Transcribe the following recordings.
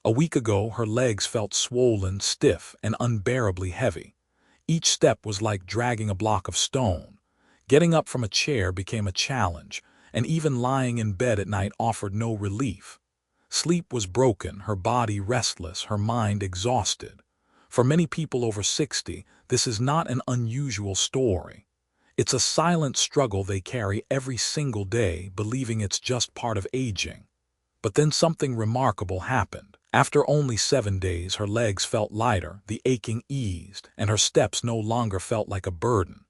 A week ago, her legs felt swollen, stiff, and unbearably heavy. Each step was like dragging a block of stone. Getting up from a chair became a challenge, and even lying in bed at night offered no relief. Sleep was broken, her body restless, her mind exhausted. For many people over 60, this is not an unusual story. It's a silent struggle they carry every single day, believing it's just part of aging. But then something remarkable happened. After only 7 days, her legs felt lighter, the aching eased, and her steps no longer felt like a burden.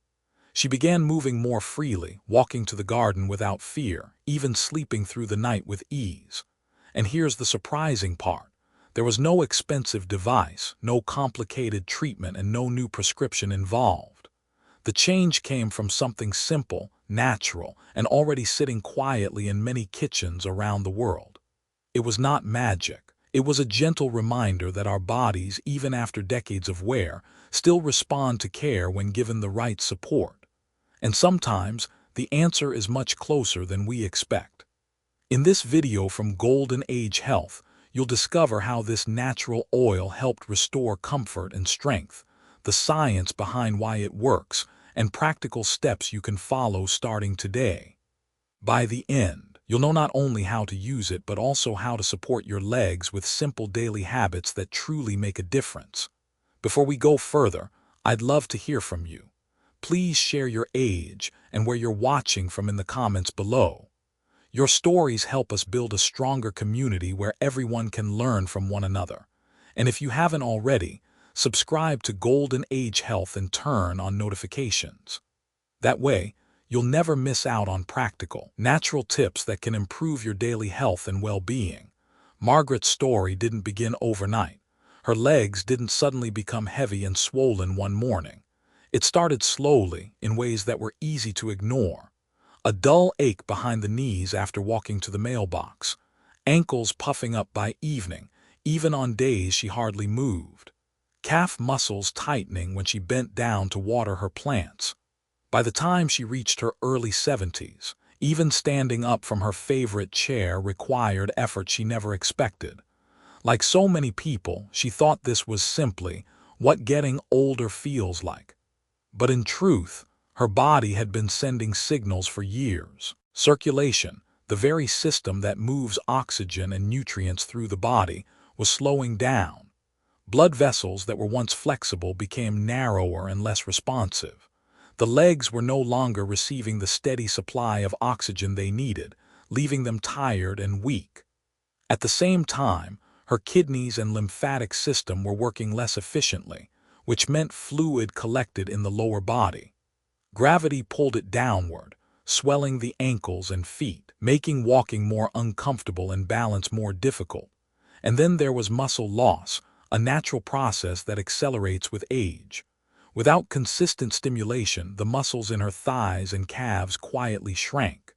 She began moving more freely, walking to the garden without fear, even sleeping through the night with ease. And here's the surprising part. There was no expensive device, no complicated treatment, and no new prescription involved. The change came from something simple, natural, and already sitting quietly in many kitchens around the world. It was not magic. It was a gentle reminder that our bodies, even after decades of wear, still respond to care when given the right support. And sometimes, the answer is much closer than we expect. In this video from Golden Age Health, you'll discover how this natural oil helped restore comfort and strength, the science behind why it works, and practical steps you can follow starting today. By the end, you'll know not only how to use it, but also how to support your legs with simple daily habits that truly make a difference. Before we go further, I'd love to hear from you. Please share your age and where you're watching from in the comments below. Your stories help us build a stronger community where everyone can learn from one another. And if you haven't already, subscribe to Golden Age Health and turn on notifications. That way, you'll never miss out on practical, natural tips that can improve your daily health and well-being. Margaret's story didn't begin overnight. Her legs didn't suddenly become heavy and swollen one morning. It started slowly, in ways that were easy to ignore. A dull ache behind the knees after walking to the mailbox, ankles puffing up by evening, even on days she hardly moved, calf muscles tightening when she bent down to water her plants. By the time she reached her early 70s, even standing up from her favorite chair required effort she never expected. Like so many people, she thought this was simply what getting older feels like. But in truth, her body had been sending signals for years. Circulation, the very system that moves oxygen and nutrients through the body, was slowing down. Blood vessels that were once flexible became narrower and less responsive. The legs were no longer receiving the steady supply of oxygen they needed, leaving them tired and weak. At the same time, her kidneys and lymphatic system were working less efficiently, which meant fluid collected in the lower body. Gravity pulled it downward, swelling the ankles and feet, making walking more uncomfortable and balance more difficult. And then there was muscle loss, a natural process that accelerates with age. Without consistent stimulation, the muscles in her thighs and calves quietly shrank.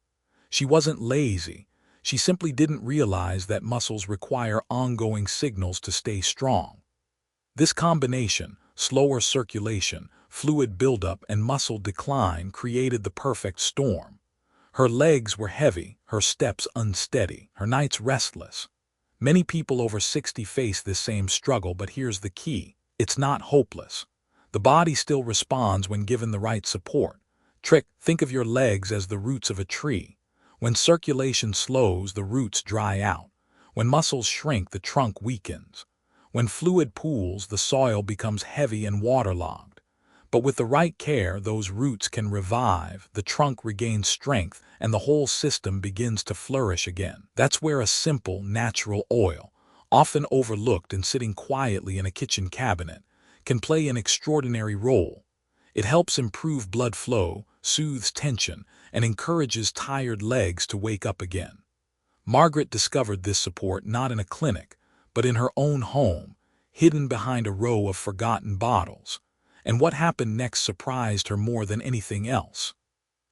She wasn't lazy. She simply didn't realize that muscles require ongoing signals to stay strong. This combination, slower circulation, fluid buildup, and muscle decline, created the perfect storm. Her legs were heavy, her steps unsteady, her nights restless. Many people over 60 face this same struggle, but here's the key. It's not hopeless. The body still responds when given the right support. Think of your legs as the roots of a tree. When circulation slows, the roots dry out. When muscles shrink, the trunk weakens. When fluid pools, the soil becomes heavy and waterlogged. But with the right care, those roots can revive, the trunk regains strength, and the whole system begins to flourish again. That's where a simple, natural oil, often overlooked and sitting quietly in a kitchen cabinet, can play an extraordinary role. It helps improve blood flow, soothes tension, and encourages tired legs to wake up again. Margaret discovered this support not in a clinic, but in her own home, hidden behind a row of forgotten bottles. And what happened next surprised her more than anything else.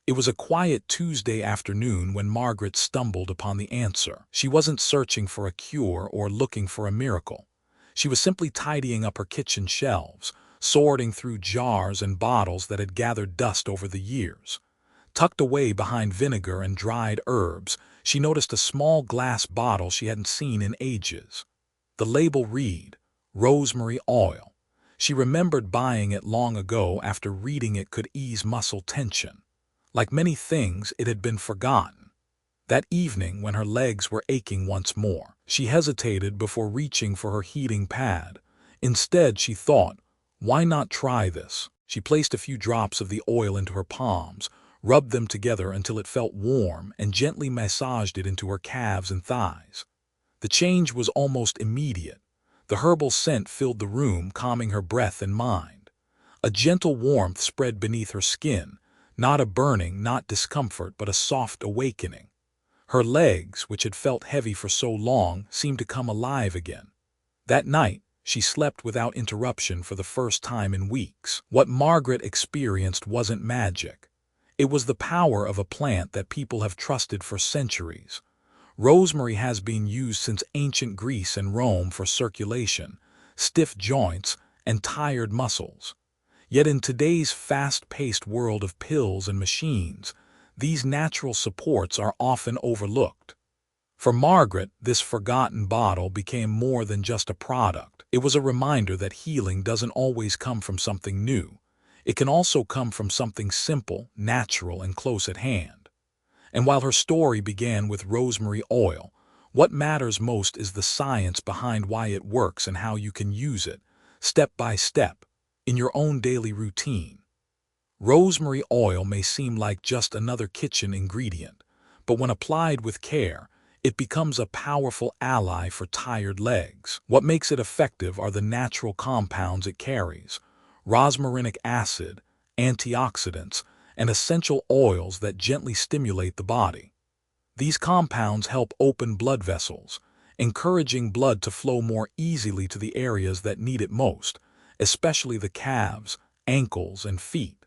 It was a quiet Tuesday afternoon when Margaret stumbled upon the answer. She wasn't searching for a cure or looking for a miracle. She was simply tidying up her kitchen shelves, sorting through jars and bottles that had gathered dust over the years. Tucked away behind vinegar and dried herbs, she noticed a small glass bottle she hadn't seen in ages. The label read, rosemary oil. She remembered buying it long ago after reading it could ease muscle tension. Like many things, it had been forgotten. That evening, when her legs were aching once more, she hesitated before reaching for her heating pad. Instead, she thought, why not try this? She placed a few drops of the oil into her palms, rubbed them together until it felt warm, and gently massaged it into her calves and thighs. The change was almost immediate. The herbal scent filled the room, calming her breath and mind. A gentle warmth spread beneath her skin, not a burning, not discomfort, but a soft awakening. Her legs, which had felt heavy for so long, seemed to come alive again. That night, she slept without interruption for the first time in weeks. What Margaret experienced wasn't magic. It was the power of a plant that people have trusted for centuries. Rosemary has been used since ancient Greece and Rome for circulation, stiff joints, and tired muscles. Yet in today's fast-paced world of pills and machines, these natural supports are often overlooked. For Margaret, this forgotten bottle became more than just a product. It was a reminder that healing doesn't always come from something new. It can also come from something simple, natural, and close at hand. And while her story began with rosemary oil, what matters most is the science behind why it works and how you can use it, step by step, in your own daily routine. Rosemary oil may seem like just another kitchen ingredient, but when applied with care, it becomes a powerful ally for tired legs. What makes it effective are the natural compounds it carries: rosmarinic acid, antioxidants, and essential oils that gently stimulate the body. These compounds help open blood vessels, encouraging blood to flow more easily to the areas that need it most, especially the calves, ankles, and feet.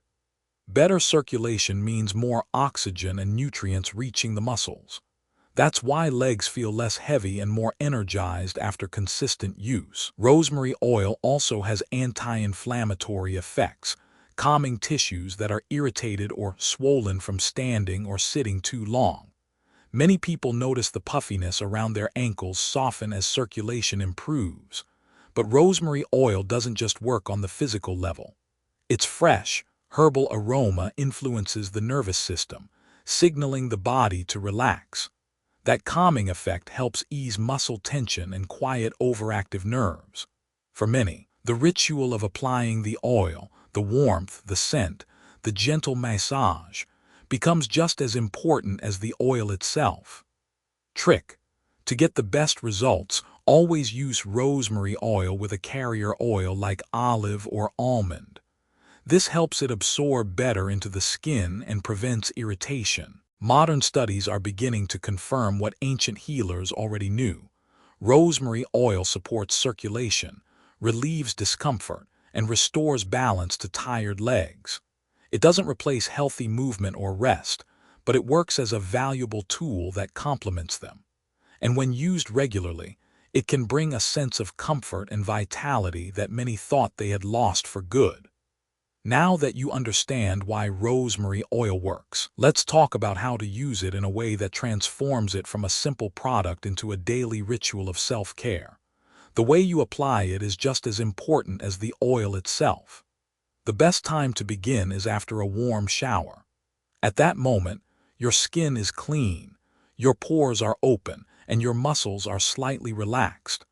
Better circulation means more oxygen and nutrients reaching the muscles. That's why legs feel less heavy and more energized after consistent use. Rosemary oil also has anti-inflammatory effects, calming tissues that are irritated or swollen from standing or sitting too long. Many people notice the puffiness around their ankles soften as circulation improves. But rosemary oil doesn't just work on the physical level. Its fresh, herbal aroma influences the nervous system, signaling the body to relax. That calming effect helps ease muscle tension and quiet overactive nerves. For many, the ritual of applying the oil, the warmth, the scent, the gentle massage, becomes just as important as the oil itself. Trick: to get the best results, always use rosemary oil with a carrier oil like olive or almond. This helps it absorb better into the skin and prevents irritation. Modern studies are beginning to confirm what ancient healers already knew. Rosemary oil supports circulation, relieves discomfort, and restores balance to tired legs. It doesn't replace healthy movement or rest, but it works as a valuable tool that complements them. And when used regularly, it can bring a sense of comfort and vitality that many thought they had lost for good. Now that you understand why rosemary oil works, let's talk about how to use it in a way that transforms it from a simple product into a daily ritual of self-care. The way you apply it is just as important as the oil itself. The best time to begin is after a warm shower. At that moment, your skin is clean, your pores are open, and your muscles are slightly relaxed.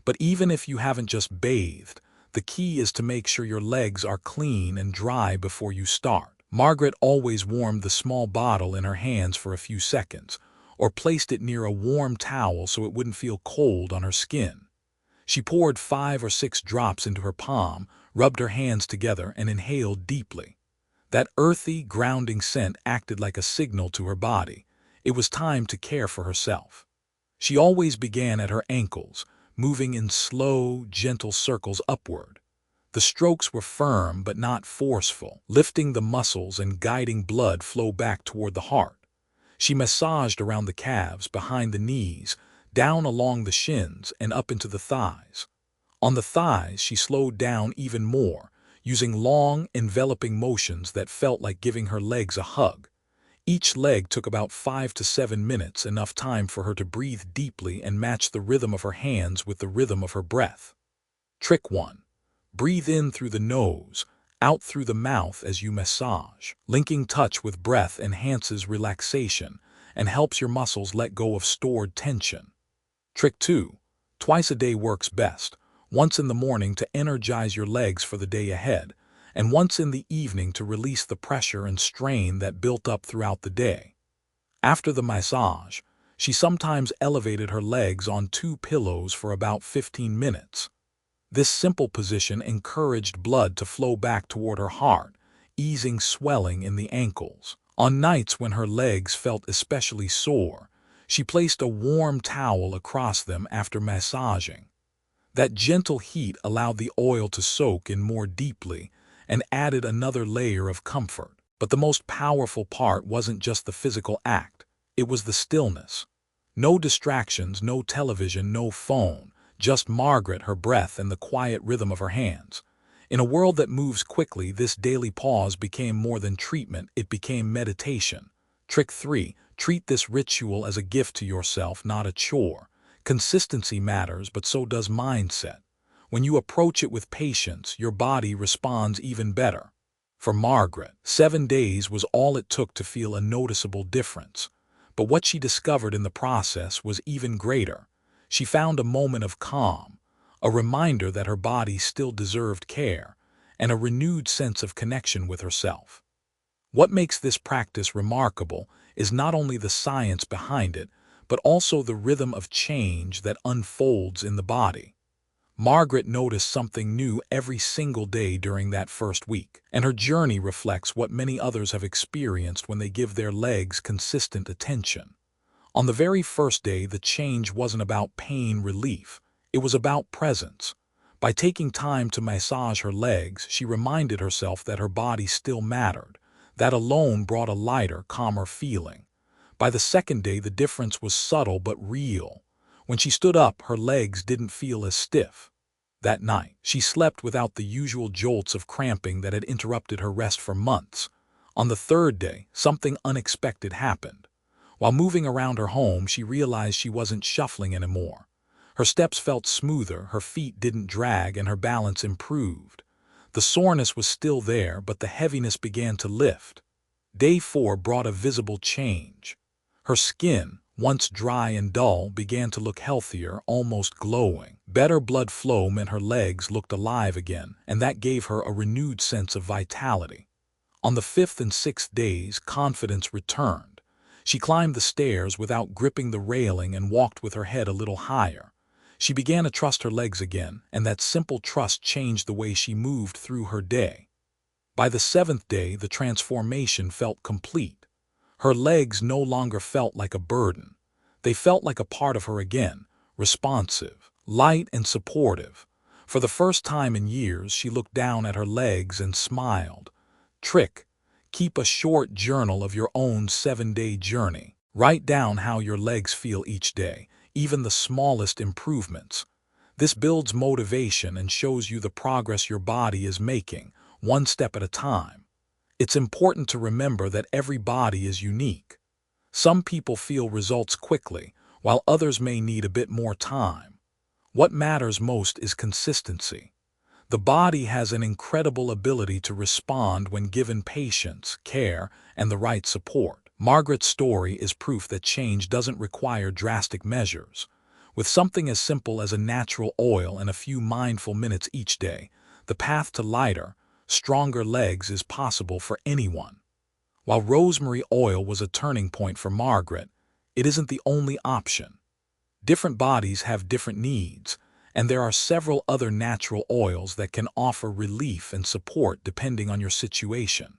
But even if you haven't just bathed, the key is to make sure your legs are clean and dry before you start. Margaret always warmed the small bottle in her hands for a few seconds, or placed it near a warm towel so it wouldn't feel cold on her skin. She poured 5 or 6 drops into her palm, rubbed her hands together, and inhaled deeply. That earthy, grounding scent acted like a signal to her body. It was time to care for herself. She always began at her ankles, moving in slow, gentle circles upward. The strokes were firm but not forceful, lifting the muscles and guiding blood flow back toward the heart. She massaged around the calves, behind the knees, down along the shins, and up into the thighs. On the thighs, she slowed down even more, using long, enveloping motions that felt like giving her legs a hug. Each leg took about 5 to 7 minutes, enough time for her to breathe deeply and match the rhythm of her hands with the rhythm of her breath. Trick 1. Breathe in through the nose, out through the mouth as you massage. Linking touch with breath enhances relaxation and helps your muscles let go of stored tension. Trick 2. Twice a day works best. Once in the morning to energize your legs for the day ahead, and once in the evening to release the pressure and strain that built up throughout the day. After the massage, she sometimes elevated her legs on 2 pillows for about 15 minutes. This simple position encouraged blood to flow back toward her heart, easing swelling in the ankles. On nights when her legs felt especially sore, she placed a warm towel across them after massaging. That gentle heat allowed the oil to soak in more deeply and added another layer of comfort. But the most powerful part wasn't just the physical act, it was the stillness. No distractions, no television, no phone, just Margaret, her breath, and the quiet rhythm of her hands. In a world that moves quickly, this daily pause became more than treatment, it became meditation. Trick 3. Treat this ritual as a gift to yourself, not a chore. Consistency matters, but so does mindset. When you approach it with patience, your body responds even better. For Margaret, 7 days was all it took to feel a noticeable difference. But what she discovered in the process was even greater. She found a moment of calm, a reminder that her body still deserved care, and a renewed sense of connection with herself. What makes this practice remarkable is not only the science behind it, but also the rhythm of change that unfolds in the body. Margaret noticed something new every single day during that first week, and her journey reflects what many others have experienced when they give their legs consistent attention. On the very first day, the change wasn't about pain relief, it was about presence. By taking time to massage her legs, she reminded herself that her body still mattered. That alone brought a lighter, calmer feeling. By the second day, the difference was subtle but real. When she stood up, her legs didn't feel as stiff. That night, she slept without the usual jolts of cramping that had interrupted her rest for months. On the third day, something unexpected happened. While moving around her home, she realized she wasn't shuffling anymore. Her steps felt smoother, her feet didn't drag, and her balance improved. The soreness was still there, but the heaviness began to lift. Day 4 brought a visible change. Her skin, once dry and dull, began to look healthier, almost glowing. Better blood flow meant her legs looked alive again, and that gave her a renewed sense of vitality. On the 5th and 6th days, confidence returned. She climbed the stairs without gripping the railing and walked with her head a little higher. She began to trust her legs again, and that simple trust changed the way she moved through her day. By the 7th day, the transformation felt complete. Her legs no longer felt like a burden. They felt like a part of her again, responsive, light, and supportive. For the first time in years, she looked down at her legs and smiled. Trick: keep a short journal of your own 7-day journey. Write down how your legs feel each day, even the smallest improvements. This builds motivation and shows you the progress your body is making, one step at a time. It's important to remember that every body is unique. Some people feel results quickly, while others may need a bit more time. What matters most is consistency. The body has an incredible ability to respond when given patience, care, and the right support. Margaret's story is proof that change doesn't require drastic measures. With something as simple as a natural oil and a few mindful minutes each day, the path to lighter, stronger legs is possible for anyone. While rosemary oil was a turning point for Margaret, it isn't the only option. Different bodies have different needs, and there are several other natural oils that can offer relief and support depending on your situation.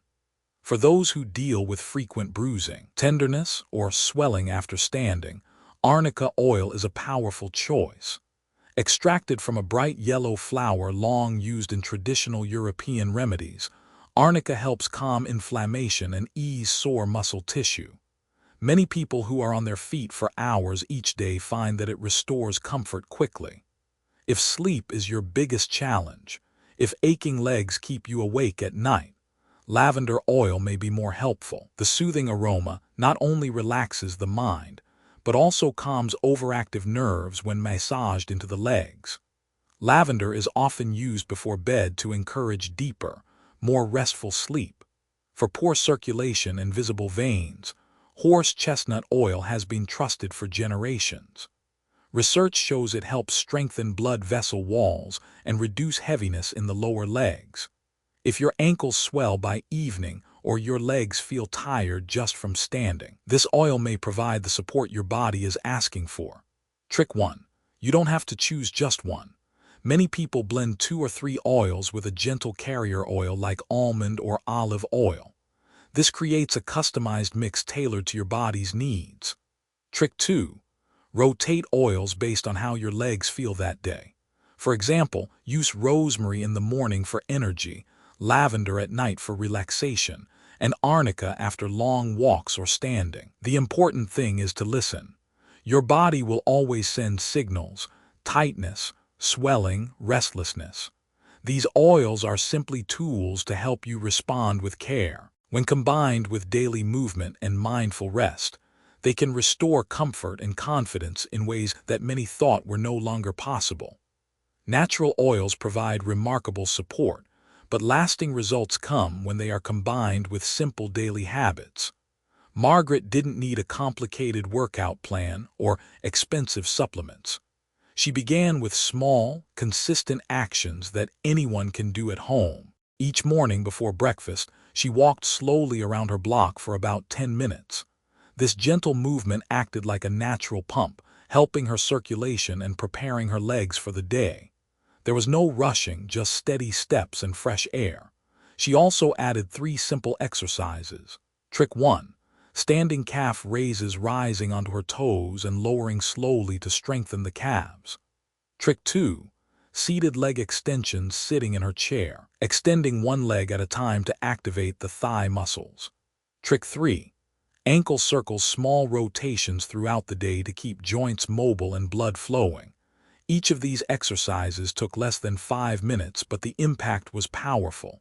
For those who deal with frequent bruising, tenderness, or swelling after standing, arnica oil is a powerful choice. Extracted from a bright yellow flower long used in traditional European remedies, arnica helps calm inflammation and ease sore muscle tissue. Many people who are on their feet for hours each day find that it restores comfort quickly. If sleep is your biggest challenge, if aching legs keep you awake at night, lavender oil may be more helpful. The soothing aroma not only relaxes the mind, but also calms overactive nerves when massaged into the legs. Lavender is often used before bed to encourage deeper, more restful sleep. For poor circulation and visible veins, horse chestnut oil has been trusted for generations. Research shows it helps strengthen blood vessel walls and reduce heaviness in the lower legs. If your ankles swell by evening or your legs feel tired just from standing, this oil may provide the support your body is asking for. Trick 1. You don't have to choose just one. Many people blend 2 or 3 oils with a gentle carrier oil like almond or olive oil. This creates a customized mix tailored to your body's needs. Trick 2. Rotate oils based on how your legs feel that day. For example, use rosemary in the morning for energy, lavender at night for relaxation, and arnica after long walks or standing. The important thing is to listen. Your body will always send signals: tightness, swelling, restlessness. These oils are simply tools to help you respond with care. When combined with daily movement and mindful rest, they can restore comfort and confidence in ways that many thought were no longer possible. Natural oils provide remarkable support, but lasting results come when they are combined with simple daily habits. Margaret didn't need a complicated workout plan or expensive supplements. She began with small, consistent actions that anyone can do at home. Each morning before breakfast, she walked slowly around her block for about 10 minutes. This gentle movement acted like a natural pump, helping her circulation and preparing her legs for the day. There was no rushing, just steady steps and fresh air. She also added 3 simple exercises. Trick 1. Standing calf raises, rising onto her toes and lowering slowly to strengthen the calves. Trick 2. Seated leg extensions, sitting in her chair, extending one leg at a time to activate the thigh muscles. Trick 3. Ankle circles, small rotations throughout the day to keep joints mobile and blood flowing. Each of these exercises took less than 5 minutes, but the impact was powerful.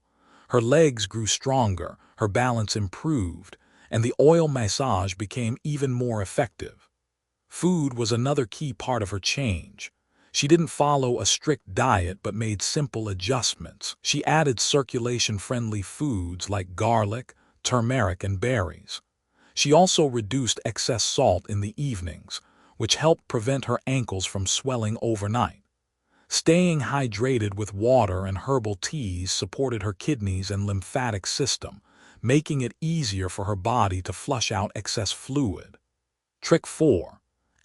Her legs grew stronger, her balance improved, and the oil massage became even more effective. Food was another key part of her change. She didn't follow a strict diet but made simple adjustments. She added circulation-friendly foods like garlic, turmeric, and berries. She also reduced excess salt in the evenings, which helped prevent her ankles from swelling overnight. Staying hydrated with water and herbal teas supported her kidneys and lymphatic system, making it easier for her body to flush out excess fluid. Trick 4.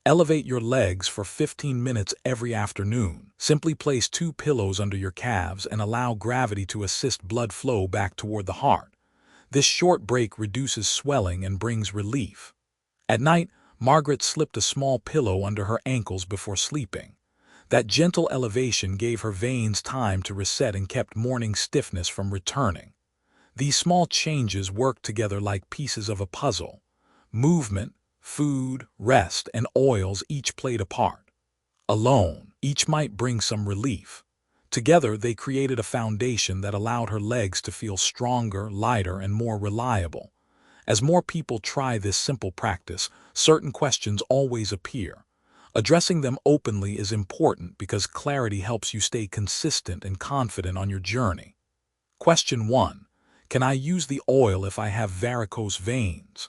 Elevate your legs for 15 minutes every afternoon. Simply place 2 pillows under your calves and allow gravity to assist blood flow back toward the heart. This short break reduces swelling and brings relief. At night, Margaret slipped a small pillow under her ankles before sleeping. That gentle elevation gave her veins time to reset and kept morning stiffness from returning. These small changes worked together like pieces of a puzzle. Movement, food, rest, and oils each played a part. Alone, each might bring some relief. Together, they created a foundation that allowed her legs to feel stronger, lighter, and more reliable. As more people try this simple practice, certain questions always appear. Addressing them openly is important because clarity helps you stay consistent and confident on your journey. Question 1. Can I use the oil if I have varicose veins?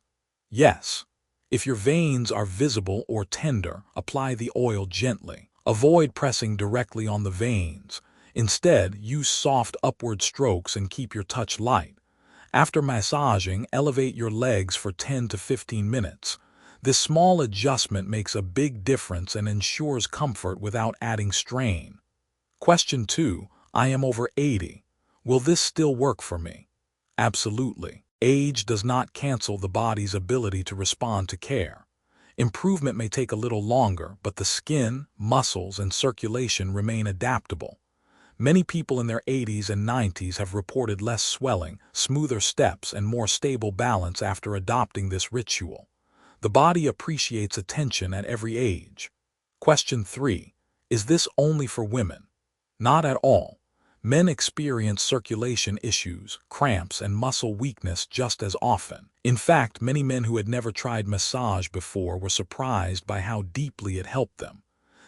Yes. If your veins are visible or tender, apply the oil gently. Avoid pressing directly on the veins. Instead, use soft upward strokes and keep your touch light. After massaging, elevate your legs for 10 to 15 minutes. This small adjustment makes a big difference and ensures comfort without adding strain. Question 2. I am over 80. Will this still work for me? Absolutely. Age does not cancel the body's ability to respond to care. Improvement may take a little longer, but the skin, muscles, and circulation remain adaptable. Many people in their 80s and 90s have reported less swelling, smoother steps, and more stable balance after adopting this ritual. The body appreciates attention at every age. Question 3. Is this only for women? Not at all. Men experience circulation issues, cramps, and muscle weakness just as often. In fact, many men who had never tried massage before were surprised by how deeply it helped them.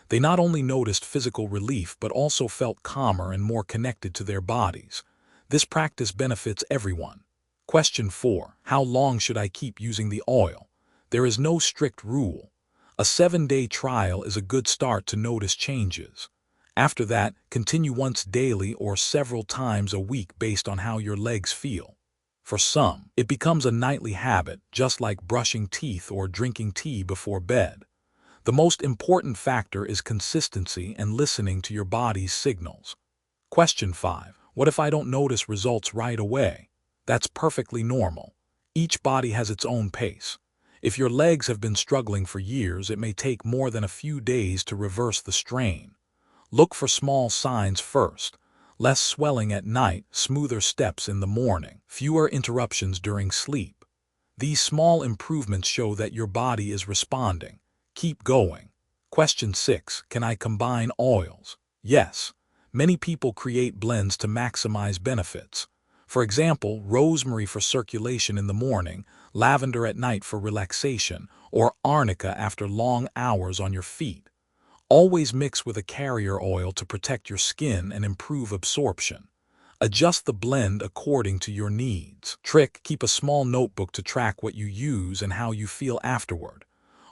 They not only noticed physical relief but also felt calmer and more connected to their bodies. This practice benefits everyone. Question 4. How long should I keep using the oil? There is no strict rule. A 7-day trial is a good start to notice changes. After that, continue once daily or several times a week based on how your legs feel. For some, it becomes a nightly habit, just like brushing teeth or drinking tea before bed. The most important factor is consistency and listening to your body's signals. Question 5. What if I don't notice results right away? That's perfectly normal. Each body has its own pace. If your legs have been struggling for years, it may take more than a few days to reverse the strain. Look for small signs first. Less swelling at night, smoother steps in the morning, fewer interruptions during sleep. These small improvements show that your body is responding. Keep going. Question 6. Can I combine oils? Yes. Many people create blends to maximize benefits. For example, rosemary for circulation in the morning, lavender at night for relaxation, or arnica after long hours on your feet. Always mix with a carrier oil to protect your skin and improve absorption. Adjust the blend according to your needs. Trick: keep a small notebook to track what you use and how you feel afterward.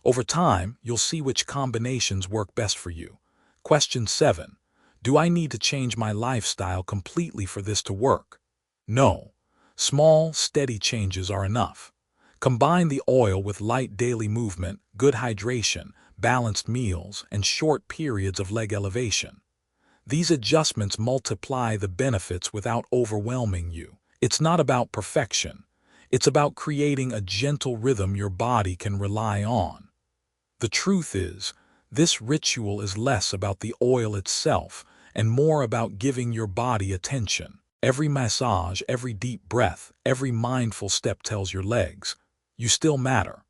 Over time, you'll see which combinations work best for you. Question 7. Do I need to change my lifestyle completely for this to work? No. Small, steady changes are enough. Combine the oil with light daily movement, good hydration, balanced meals, and short periods of leg elevation. These adjustments multiply the benefits without overwhelming you. It's not about perfection. It's about creating a gentle rhythm your body can rely on. The truth is, this ritual is less about the oil itself and more about giving your body attention. Every massage, every deep breath, every mindful step tells your legs, you still matter.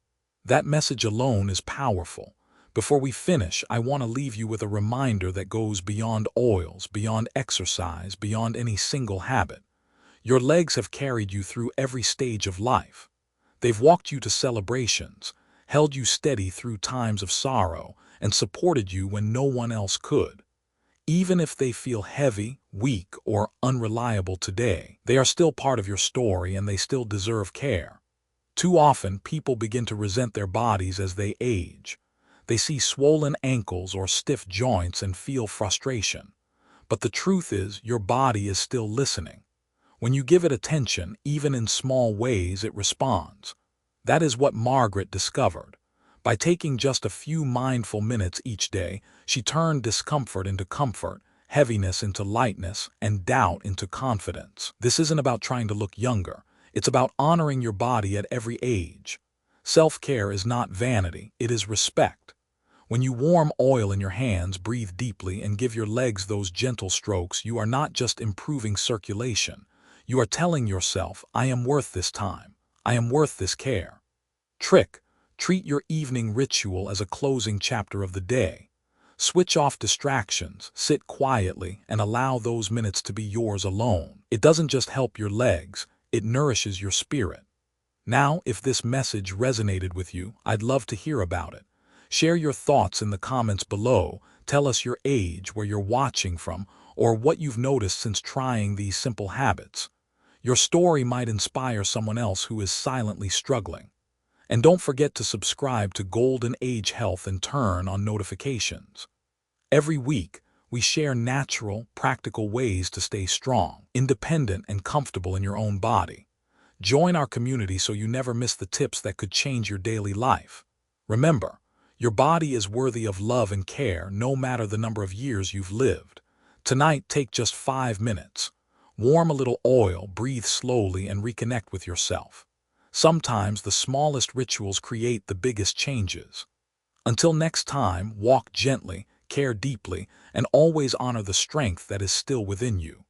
That message alone is powerful. Before we finish, I want to leave you with a reminder that goes beyond oils, beyond exercise, beyond any single habit. Your legs have carried you through every stage of life. They've walked you to celebrations, held you steady through times of sorrow, and supported you when no one else could. Even if they feel heavy, weak, or unreliable today, they are still part of your story and they still deserve care. Too often, people begin to resent their bodies as they age. They see swollen ankles or stiff joints and feel frustration. But the truth is, your body is still listening. When you give it attention, even in small ways, it responds. That is what Margaret discovered. By taking just a few mindful minutes each day, she turned discomfort into comfort, heaviness into lightness, and doubt into confidence. This isn't about trying to look younger. It's about honoring your body at every age. Self-care is not vanity, it is respect. When you warm oil in your hands, breathe deeply, and give your legs those gentle strokes, you are not just improving circulation. You are telling yourself, I am worth this time. I am worth this care. Trick: treat your evening ritual as a closing chapter of the day. Switch off distractions, sit quietly, and allow those minutes to be yours alone. It doesn't just help your legs, it nourishes your spirit. Now, if this message resonated with you, I'd love to hear about it. Share your thoughts in the comments below. Tell us your age, where you're watching from, or what you've noticed since trying these simple habits. Your story might inspire someone else who is silently struggling. And don't forget to subscribe to Golden Age Health and turn on notifications. Every week, we share natural, practical ways to stay strong, independent, and comfortable in your own body. Join our community so you never miss the tips that could change your daily life. Remember, your body is worthy of love and care no matter the number of years you've lived. Tonight, take just 5 minutes. Warm a little oil, breathe slowly, and reconnect with yourself. Sometimes the smallest rituals create the biggest changes. Until next time, walk gently, care deeply, and always honor the strength that is still within you.